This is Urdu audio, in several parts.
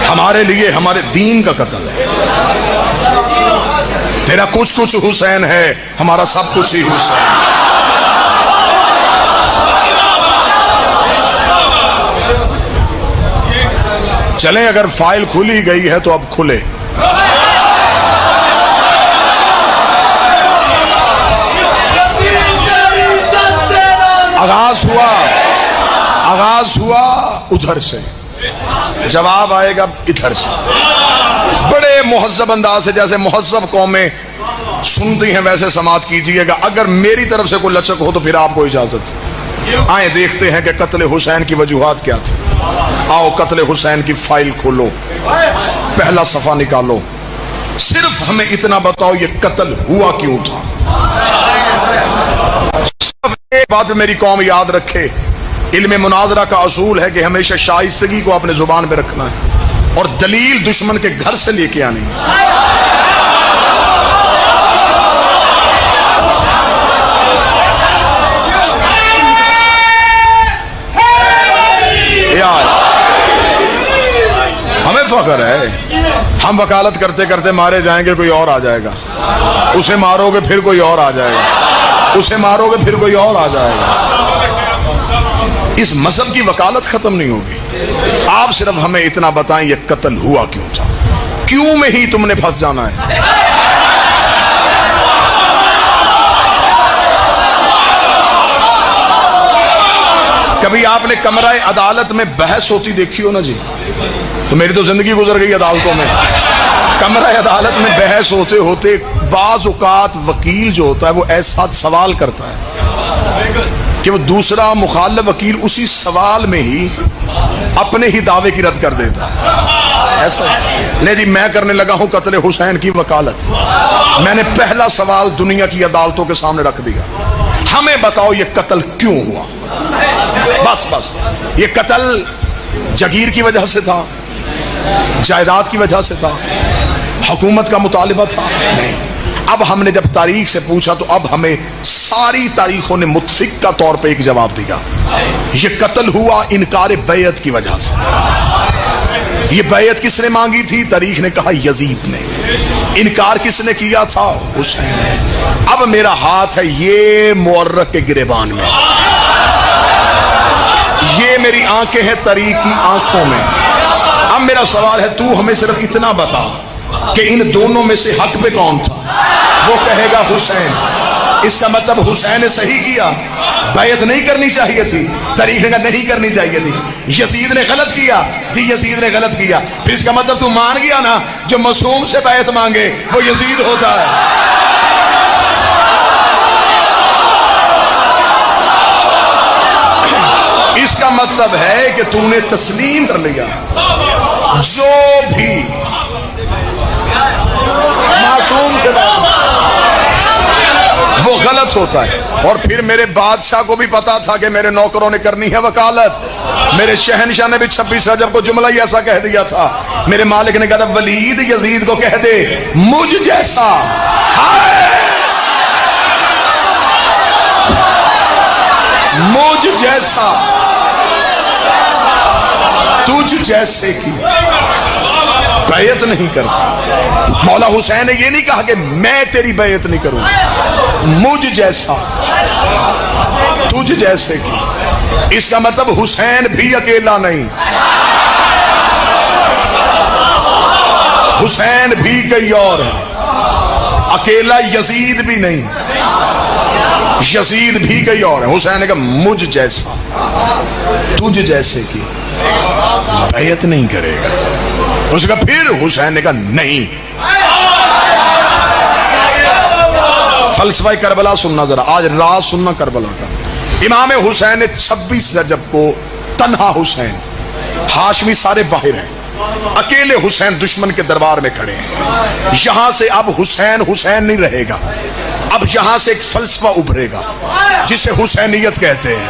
ہمارے لیے ہمارے دین کا قتل ہے۔ تیرا کچھ کچھ حسین ہے، ہمارا سب کچھ ہی حسین۔ چلیں اگر فائل کھلی گئی ہے تو اب کھلے۔ آغاز ہوا ادھر سے، جواب آئے گا ادھر سے، بڑے مہذب انداز سے، جیسے مہذب قومیں سنتی ہیں ویسے سماعت کیجئے گا۔ اگر میری طرف سے کوئی لچک ہو تو پھر آپ کو اجازت ہے۔ آئیں دیکھتے ہیں کہ قتل حسین کی وجوہات کیا تھی۔ آؤ قتل حسین کی فائل کھولو، پہلا صفحہ نکالو، صرف ہمیں اتنا بتاؤ یہ قتل ہوا کیوں تھا۔ ایک بات میری قوم یاد رکھے، علم مناظرہ کا اصول ہے کہ ہمیشہ شائستگی کو اپنے زبان میں رکھنا ہے اور دلیل دشمن کے گھر سے لے کے آنی ہے۔ ہمیں فخر ہے، ہم وکالت کرتے کرتے مارے جائیں گے، کوئی اور آ جائے گا، اسے مارو گے پھر کوئی اور آ جائے گا، اسے مارو گے پھر کوئی اور آ جائے گا۔ اس مذہب کی وکالت ختم نہیں ہوگی۔ آپ صرف ہمیں اتنا بتائیں یہ قتل ہوا کیوں تھا، کیوں میں ہی تم نے پھنس جانا ہے۔ کبھی آپ نے کمرہ عدالت میں بحث ہوتی دیکھی ہو نا جی؟ تو میری تو زندگی گزر گئی عدالتوں میں۔ کمرہ عدالت میں بحث ہوتے ہوتے بعض اوقات وکیل جو ہوتا ہے وہ ایسا سوال کرتا ہے کہ وہ دوسرا مخالف وکیل اسی سوال میں ہی اپنے ہی دعوے کی رد کر دیتا ہے۔ ایسا نہیں جی، میں کرنے لگا ہوں قتل حسین کی وکالت، میں نے پہلا سوال دنیا کی عدالتوں کے سامنے رکھ دیا، ہمیں بتاؤ یہ قتل کیوں ہوا۔ بس یہ قتل جگیر کی وجہ سے تھا، جائیداد کی وجہ سے تھا، حکومت کا مطالبہ تھا؟ نہیں۔ اب ہم نے جب تاریخ سے پوچھا تو اب ہمیں ساری تاریخوں نے متفقہ طور پہ ایک جواب دیا، یہ قتل ہوا انکار بیعت کی وجہ سے۔ یہ بیعت کس نے مانگی تھی؟ تاریخ نے کہا یزید نے۔ انکار کس نے کیا تھا؟ حسین نے۔ اب میرا ہاتھ ہے یہ مورخ کے گریبان میں، یہ میری آنکھیں ہیں تاریخ کی آنکھوں میں۔ اب میرا سوال ہے تو ہمیں صرف اتنا بتا کہ ان دونوں میں سے حق پہ کون تھا؟ وہ کہے گا حسین۔ اس کا مطلب حسین نے صحیح کیا، بیعت نہیں کرنی چاہیے تھی، تاریخ نے نہیں کرنی چاہیے تھی۔ یزید نے غلط کیا، جی یزید نے غلط کیا، پھر اس کا مطلب تو مان گیا نا جو معصوم سے بیعت مانگے وہ یزید ہوتا ہے۔ اس کا مطلب ہے کہ تو نے تسلیم کر لیا جو بھی معصوم سے وہ غلط ہوتا ہے۔ اور پھر میرے بادشاہ کو بھی پتا تھا کہ میرے نوکروں نے کرنی ہے وکالت، میرے شہنشاہ نے بھی 26 رجب کو جملہ ہی ایسا کہہ دیا تھا، میرے مالک نے کہا ولید یزید کو کہہ دے مجھ جیسا مجھ جیسا تجھ جیسے کی بیعت نہیں کرتا۔ مولا حسین نے یہ نہیں کہا کہ میں تیری بیعت نہیں کروں، مجھ جیسا تجھ جیسے کی۔ اس کا مطلب حسین بھی اکیلا نہیں، حسین بھی کئی اور ہیں، اکیلا یزید بھی نہیں، یزید بھی کئی اور ہیں۔ حسین نے کہا مجھ جیسا تجھ جیسے کی بیعت نہیں کرے گا۔ اس کا پھر حسین نے کہا نہیں۔ فلسفہ کربلا سننا ذرا، آج راز سننا کربلا کا۔ امام حسین نے 26 رجب کو تنہا حسین، ہاشمی سارے باہر ہیں، اکیلے حسین دشمن کے دربار میں کھڑے ہیں۔ یہاں سے اب حسین حسین نہیں رہے گا، اب یہاں سے ایک فلسفہ ابھرے گا جسے حسینیت کہتے ہیں،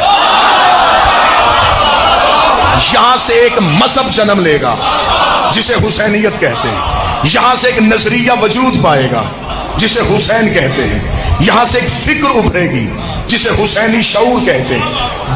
یہاں سے ایک مذہب جنم لے گا جسے حسینیت کہتے ہیں، یہاں سے ایک نظریہ وجود پائے گا جسے حسین کہتے ہیں، یہاں سے ایک فکر ابھرے گی جسے حسینی شعور کہتے ہیں،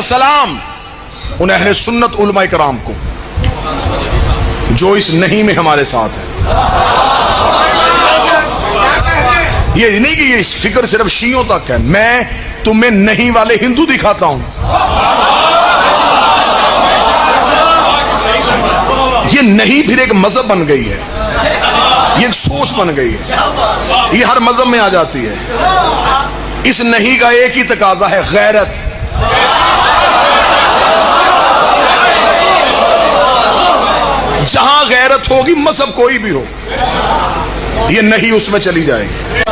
میرا سلام ان اہل سنت علماء کرام کو جو اس نہیں میں ہمارے ساتھ ہے. یہ نہیں کہ یہ فکر صرف شیعوں تک ہے، میں تمہیں نہیں والے ہندو دکھاتا ہوں. یہ نہیں پھر ایک مذہب بن گئی ہے، یہ ایک سوچ بن گئی ہے، یہ ہر مذہب میں آ جاتی ہے. اس نہیں کا ایک ہی تقاضا ہے، غیرت. جہاں غیرت ہوگی مذہب کوئی بھی ہو، یہ نہیں اس میں چلی جائے گی.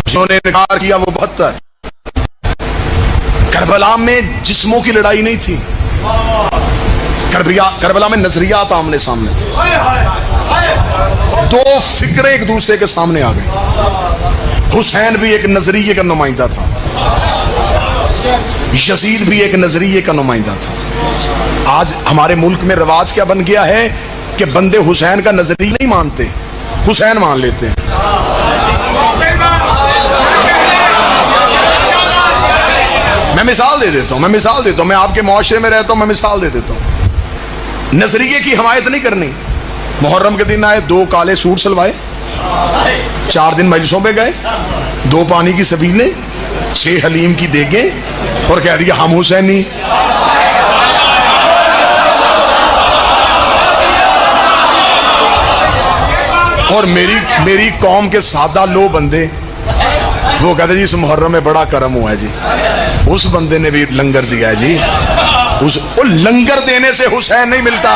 جنہوں نے انکار کیا وہ 72. کربلا میں جسموں کی لڑائی نہیں تھی، کربلا میں نظریات آمنے سامنے تھے. دو فکریں ایک دوسرے کے سامنے آ گئی. حسین بھی ایک نظریے کا نمائندہ تھا، یزید بھی ایک نظریے کا نمائندہ تھا. آج ہمارے ملک میں رواج کیا بن گیا ہے کہ بندے حسین کا نظریہ نہیں مانتے، حسین مان لیتے ہیں. میں مثال دے دیتا ہوں، میں آپ کے معاشرے میں رہتا ہوں، میں مثال دے دیتا ہوں. نظریے کی حمایت نہیں کرنی. محرم کے دن آئے، 2 کالے سوٹ سلوائے، 4 دن مجلسوں پہ گئے، 2 پانی کی سبیلیں، 6 حلیم کی دیگیں، اور کہہ دیا ہم حسینی. اور میری قوم کے سادہ لو بندے وہ کہتے جی اس محرم میں بڑا کرم ہوا ہے جی، اس بندے نے بھی لنگر دیا ہے جی. وہ لنگر دینے سے حسین نہیں ملتا.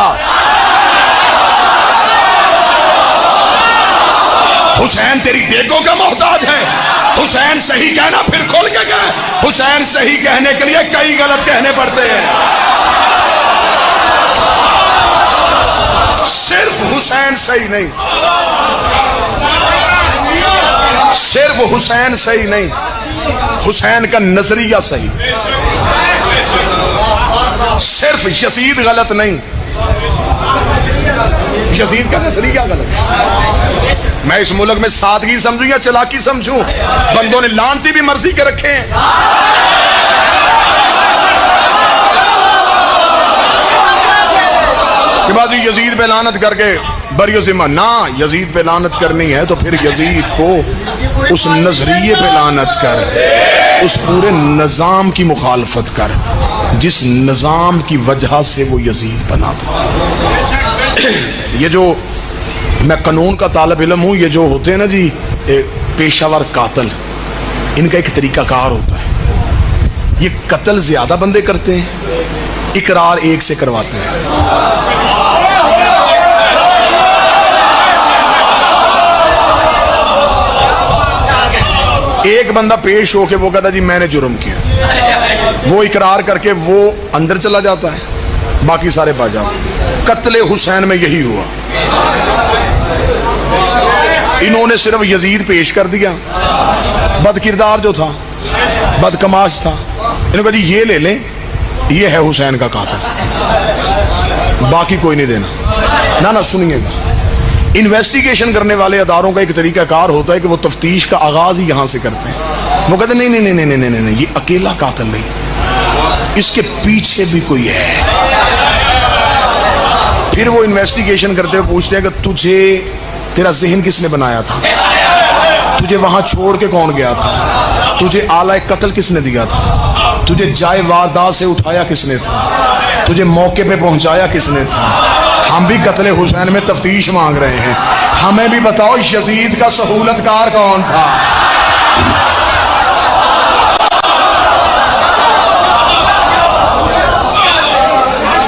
حسین تیری دیگوں کا محتاج ہے. حسین صحیح کہنا پھر کھول کے کہے. حسین صحیح کہنے کے لیے کئی غلط کہنے پڑتے ہیں. صرف حسین صحیح نہیں، صرف حسین صحیح نہیں، حسین کا نظریہ صحیح. صرف یزید غلط نہیں، یزید کا نظریہ غلط. میں اس ملک میں سادگی سمجھوں یا چلاکی سمجھوں؟ بندوں نے لانتی بھی مرضی کے رکھے ہیں. کہ بعض یزید پہ لعنت کر کے بری ذمہ نہ، یزید پہ لعنت کرنی ہے تو پھر یزید کو اس نظریے پہ لعنت کر، اس پورے نظام کی مخالفت کر جس نظام کی وجہ سے وہ یزید بنا تھا. یہ جو میں قانون کا طالب علم ہوں، یہ جو ہوتے ہیں نا جی پیشہ ور قاتل، ان کا ایک طریقہ کار ہوتا ہے. یہ قتل زیادہ بندے کرتے ہیں، اقرار ایک سے کرواتے ہیں. ایک بندہ پیش ہو کے وہ کہتا جی میں نے جرم کیا، وہ اقرار کر کے وہ اندر چلا جاتا ہے، باقی سارے باز جاتے ہیں. قتل حسین میں یہی ہوا. انہوں نے صرف یزید پیش کر دیا، بد کردار جو تھا، بد کماش تھا، انہوں نے کہا جی یہ لے لیں، یہ ہے حسین کا قاتل، باقی کوئی نہیں دینا. نہ سنیے گا، انویسٹیگیشن کرنے والے اداروں کا ایک طریقہ کار ہوتا ہے کہ وہ تفتیش کا آغاز ہی یہاں سے کرتے ہیں. وہ کہتے ہیں نہیں نہیں نہیں نہیں نہیں، یہ اکیلا قاتل نہیں، اس کے پیچھے بھی کوئی ہے. پھر وہ انویسٹیگیشن کرتے ہوئے پوچھتے ہیں کہ تجھے تیرا ذہن کس نے بنایا تھا، تجھے وہاں چھوڑ کے کون گیا تھا، تجھے آلہ قتل کس نے دیا تھا، تجھے جائے واردات سے اٹھایا کس نے تھا، تجھے موقع پہ پہنچایا کس نے تھا. ہم بھی قتل حسین میں تفتیش مانگ رہے ہیں. ہمیں بھی بتاؤ یزید کا سہولت کار کون تھا.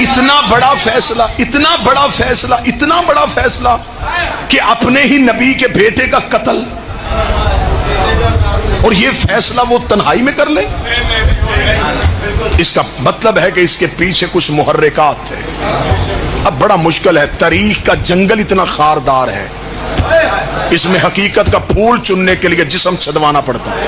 اتنا بڑا فیصلہ، اتنا بڑا فیصلہ، اتنا بڑا فیصلہ کہ اپنے ہی نبی کے بیٹے کا قتل، اور یہ فیصلہ وہ تنہائی میں کر لے. اس کا مطلب ہے کہ اس کے پیچھے کچھ محرکات تھے. اب بڑا مشکل ہے، تاریخ کا جنگل اتنا خاردار ہے، اس میں حقیقت کا پھول چننے کے لیے جسم چھدوانا پڑتا ہے.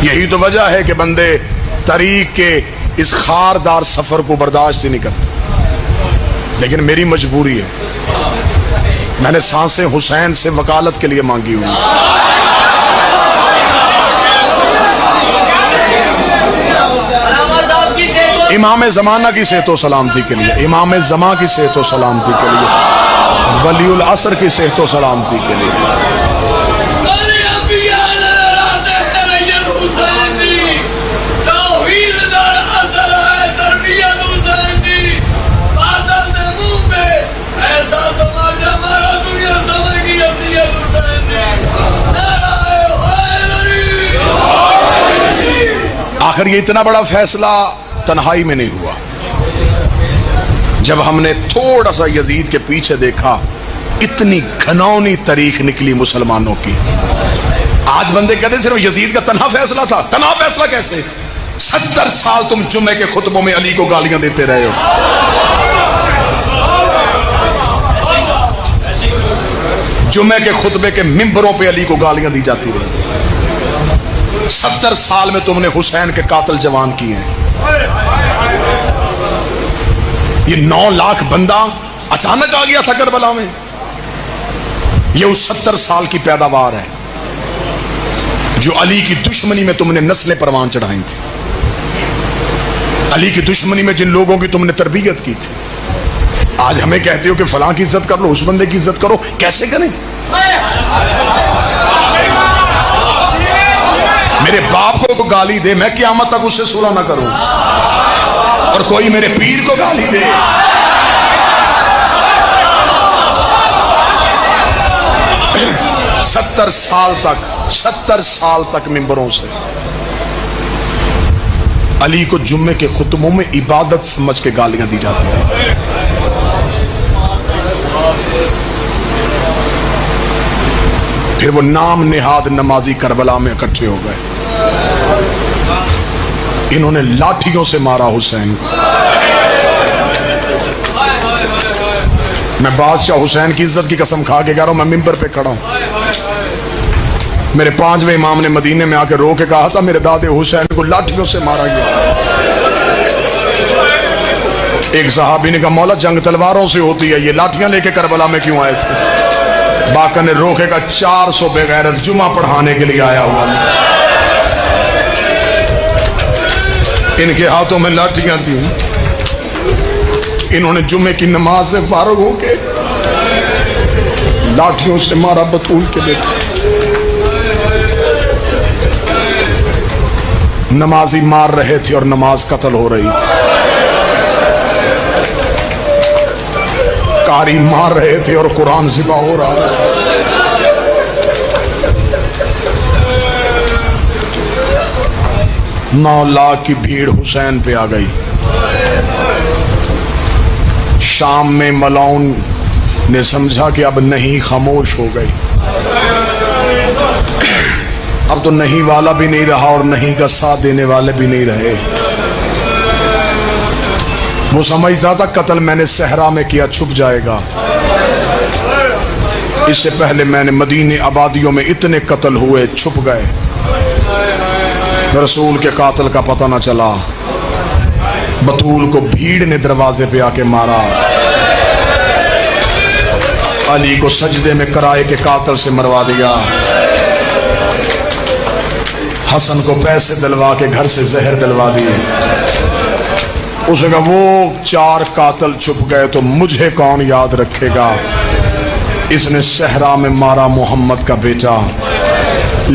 یہی تو وجہ ہے کہ بندے تاریخ کے اس خاردار سفر کو برداشت ہی نہیں کرتے. لیکن میری مجبوری ہے، میں نے سانسیں حسین سے وکالت کے لیے مانگی ہوئی. امام زمانہ کی صحت و سلامتی کے لیے، امام زمان کی صحت و سلامتی کے لیے، ولی العصر کی صحت و سلامتی کے لیے۔ آخر یہ اتنا بڑا فیصلہ تنہائی میں نہیں ہوا۔ جب ہم نے تھوڑا سا یزید کے پیچھے دیکھا، اتنی گھناؤنی تاریخ نکلی مسلمانوں کی۔ آج بندے کہتے ہیں صرف یزید کا تنہا فیصلہ تھا۔ تنہا فیصلہ کیسے؟ 70 سال تم جمعے کے خطبوں میں علی کو گالیاں دیتے رہے ہو۔ جمعے کے خطبے کے ممبروں پہ علی کو گالیاں دی جاتی رہی۔ 70 سال میں تم نے حسین کے قاتل جوان کیے ہیں۔ یہ 9 لاکھ بندہ اچانک آ گیا تھا کربلا میں؟ یہ اس 70 سال کی پیداوار ہے جو علی کی دشمنی میں تم نے نسلیں پروان چڑھائی تھی، علی کی دشمنی میں جن لوگوں کی تم نے تربیت کی تھی۔ آج ہمیں کہتے ہو کہ فلاں کی عزت کر لو، اس بندے کی عزت کرو۔ کیسے کریں؟ میرے باپ کو گالی دے، میں قیامت تک اس سے صلح نہ کروں، اور کوئی میرے پیر کو گالی دے۔ ستر سال تک ممبروں سے علی کو جمعے کے خطبوں میں عبادت سمجھ کے گالیاں دی جاتی ہیں۔ پھر وہ نام نہاد نمازی کربلا میں اکٹھے ہو گئے، انہوں نے لاٹھیوں سے مارا حسین کو۔ میں بادشاہ حسین کی عزت کی قسم کھا کے کہہ رہا ہوں، میں ممبر پہ کھڑا ہوں۔ میرے 5ویں امام نے مدینے میں آ کے رو کے کہا تھا میرے دادے حسین کو لاٹھیوں سے مارا گیا۔ ایک صحابی نے کہا مولا جنگ تلواروں سے ہوتی ہے، یہ لاٹھیاں لے کے کربلا میں کیوں آئے تھے؟ باقر نے روکے کا 400 بے غیرت جمعہ پڑھانے کے لیے آیا ہوا تھا، ان کے ہاتھوں میں لاٹھیاں تھیں، انہوں نے جمعے کی نماز سے فارغ ہو کے لاٹھیوں سے مارا بطول کے بیٹے۔ نمازی مار رہے تھے اور نماز قتل ہو رہی تھی، قاری مار رہے تھے اور قرآن ذبح ہو رہا تھا۔ 9 لاکھ کی بھیڑ حسین پہ آ گئی۔ شام میں ملاؤن نے سمجھا کہ اب نہیں، خاموش ہو گئی۔ اب تو نہیں والا بھی نہیں رہا اور نہیں کا ساتھ دینے والے بھی نہیں رہے۔ وہ سمجھتا تھا قتل میں نے صحرا میں کیا، چھپ جائے گا۔ اس سے پہلے میں نے مدینے آبادیوں میں اتنے قتل ہوئے، چھپ گئے، رسول کے قاتل کا پتہ نہ چلا۔ بطول کو بھیڑ نے دروازے پہ آ کے مارا، علی کو سجدے میں کرائے کے قاتل سے مروا دیا، حسن کو پیسے دلوا کے گھر سے زہر دلوا دیے۔ اس نے کہا وہ 4 قاتل چھپ گئے تو مجھے کون یاد رکھے گا؟ اس نے صحرا میں مارا محمد کا بیٹا،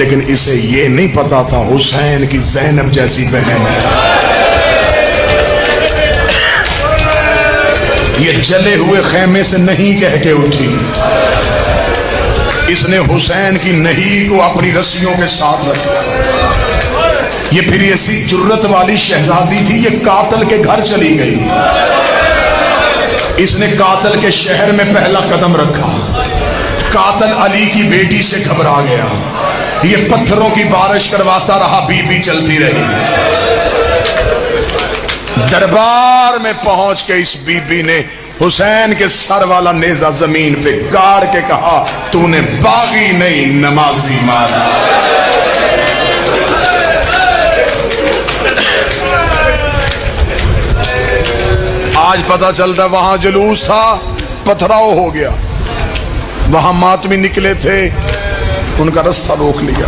لیکن اسے یہ نہیں پتا تھا حسین کی زینب جیسی بہن ہے۔ یہ جلے ہوئے خیمے سے نہیں کہہ کے اٹھی، اس نے حسین کی نہیں کو اپنی رسیوں کے ساتھ رکھا۔ یہ پھر ایسی جرت والی شہزادی تھی، یہ قاتل کے گھر چلی گئی، اس نے قاتل کے شہر میں پہلا قدم رکھا، قاتل علی کی بیٹی سے گھبرا گیا، یہ پتھروں کی بارش کرواتا رہا، بی بی چلتی رہی۔ دربار میں پہنچ کے اس بی بی نے حسین کے سر والا نیزہ زمین پہ گاڑ کے کہا تو نے باغی نہیں نمازی مارا۔ آج پتہ چلتا وہاں جلوس تھا، پتھراؤ ہو گیا، وہاں ماتمی نکلے تھے، ان کا رستہ روک لیا۔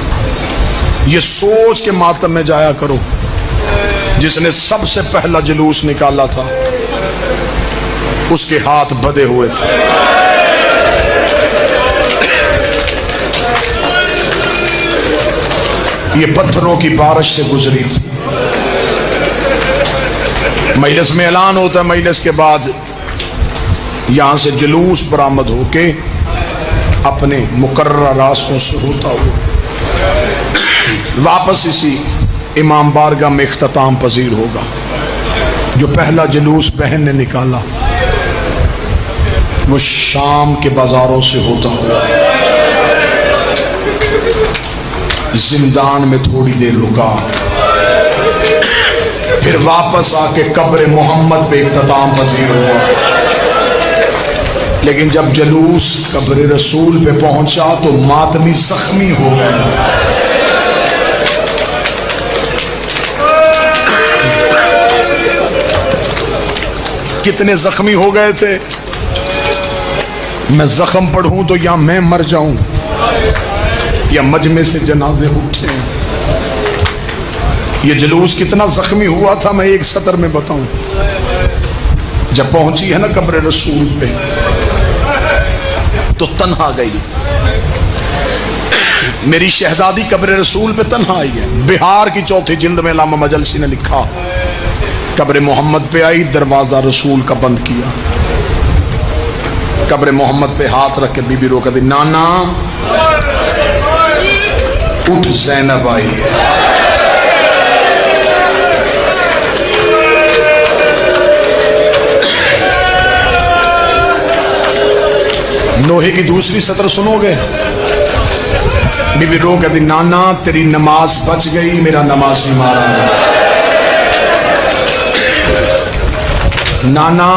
یہ سوچ کے ماتم میں جایا کرو جس نے سب سے پہلا جلوس نکالا تھا اس کے ہاتھ بدے ہوئے تھے. یہ پتھروں کی بارش سے گزری تھی. مجلس میں اعلان ہوتا ہے، مجلس کے بعد یہاں سے جلوس برآمد ہو کے اپنے مقررہ راستوں سے ہوتا ہوا واپس اسی امام بارگاہ میں اختتام پذیر ہوگا. جو پہلا جلوس بہن نے نکالا وہ شام کے بازاروں سے ہوتا ہوا زندان میں تھوڑی دیر رکا، پھر واپس آ کے قبر محمد پہ اختتام پذیر ہوا. لیکن جب جلوس قبر رسول پہ پہنچا تو ماتمی زخمی ہو گئے. کتنے زخمی ہو گئے تھے؟ میں زخم پڑھوں تو یا میں مر جاؤں یا مجمع سے جنازے اٹھے. یہ جلوس کتنا زخمی ہوا تھا میں ایک سطر میں بتاؤں. جب پہنچی ہے نا قبر رسول پہ تو تنہا گئی. میری شہزادی قبر رسول پہ تنہا آئی ہے. بہار کی چوتھی جلد میں علامہ مجلسی نے لکھا، قبر محمد پہ آئی، دروازہ رسول کا بند کیا، قبر محمد پہ ہاتھ رکھ کے بی بی رو کہتی نانا اٹھ زینب آئی ہے. نوحے کی دوسری سطر سنو گے؟ بی بی رو کہتی نانا تیری نماز بچ گئی، میرا نمازی مارا گیا. نانا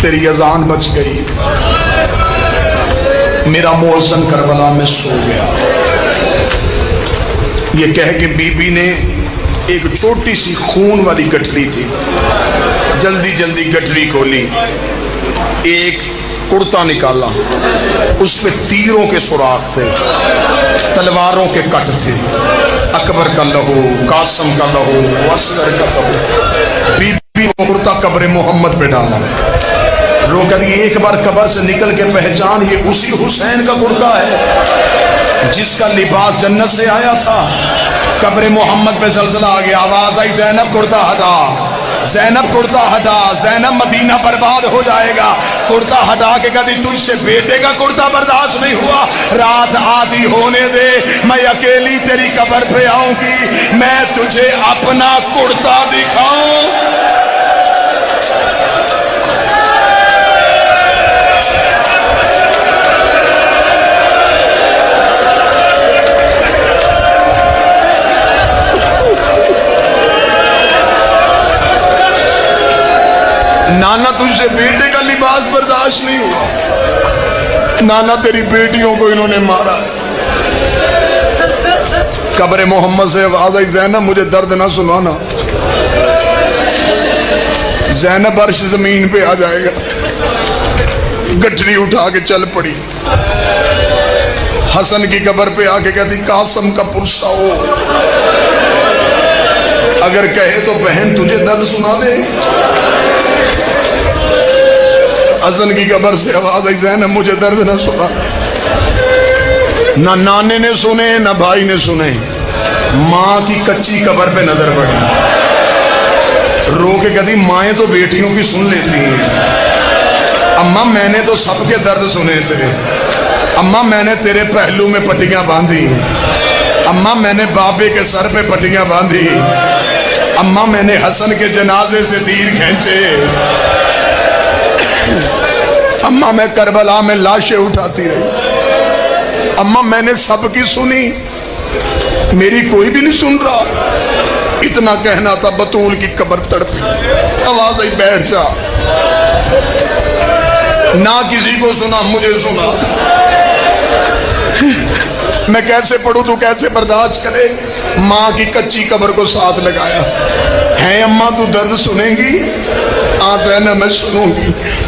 تیری اذان بچ گئی، میرا مؤذن کربلا میں سو گیا. یہ کہہ کے بی بی نے ایک چھوٹی سی خون والی گٹھری تھی، جلدی جلدی گٹھری کھولی، ایک کرتا نکالا، اس پہ تیروں کے سوراخ تھے، تلواروں کے کٹ تھے، اکبر کا لہو، قاسم کا لہو، اصغر کا لہو. بی بی نے کرتا قبر محمد پہ ڈالا. رو کر ایک بار قبر سے نکل کے پہچان یہ اسی حسین کا کرتا ہے جس کا لباس جنت سے آیا تھا. قبر محمد پہ زلزلہ آ گیا، آواز آئی زینب کرتا ہٹا، زینب کرتا ہٹا، زینب مدینہ برباد ہو جائے گا. کرتا ہٹا کے کہتی تجھ سے بیٹے کا کرتا برداشت نہیں ہوا، رات آدھی ہونے دے، میں اکیلی تیری قبر پہ آؤں گی، میں تجھے اپنا کرتا دکھاؤں. نانا تجھ سے بیٹے کا لباس برداشت نہیں ہوا، نانا تیری بیٹیوں کو انہوں نے مارا. قبر محمد سے آواز آئی زینب مجھے درد نہ سنانا، زینب عرش زمین پہ آ جائے گا. گٹھری اٹھا کے چل پڑی، حسن کی قبر پہ آ کے کہتی قاسم کا پرسا ہو، اگر کہے تو بہن تجھے درد سنا دے. حسن کی قبر سے آواز آئی زینب مجھے درد نہ سنا. نہ نانے نے سنے نہ بھائی نے سنے، ماں کی کچی قبر پہ نظر پڑی. رو کے کہتی مائیں تو بیٹیوں کی سن لیتی ہیں، اماں میں نے تو سب کے درد سنے تھے، اماں میں نے تیرے پہلو میں پٹیاں باندھی، اماں میں نے بابے کے سر پہ پٹیاں باندھی، اماں میں نے حسن کے جنازے سے تیر کھینچے، اماں میں کربلا میں لاشیں اٹھاتی رہی، اماں میں نے سب کی سنی، میری کوئی بھی نہیں سن رہا. اتنا کہنا تھا بطول کی قبر تڑپی، آواز آئی بیٹھ جا. نہ کسی کو سنا مجھے سنا. میں کیسے پڑھوں تو کیسے برداشت کرے. ماں کی کچی قبر کو ساتھ لگایا. ہے اماں تو درد سنے گی؟ زینب میں سنوں گی.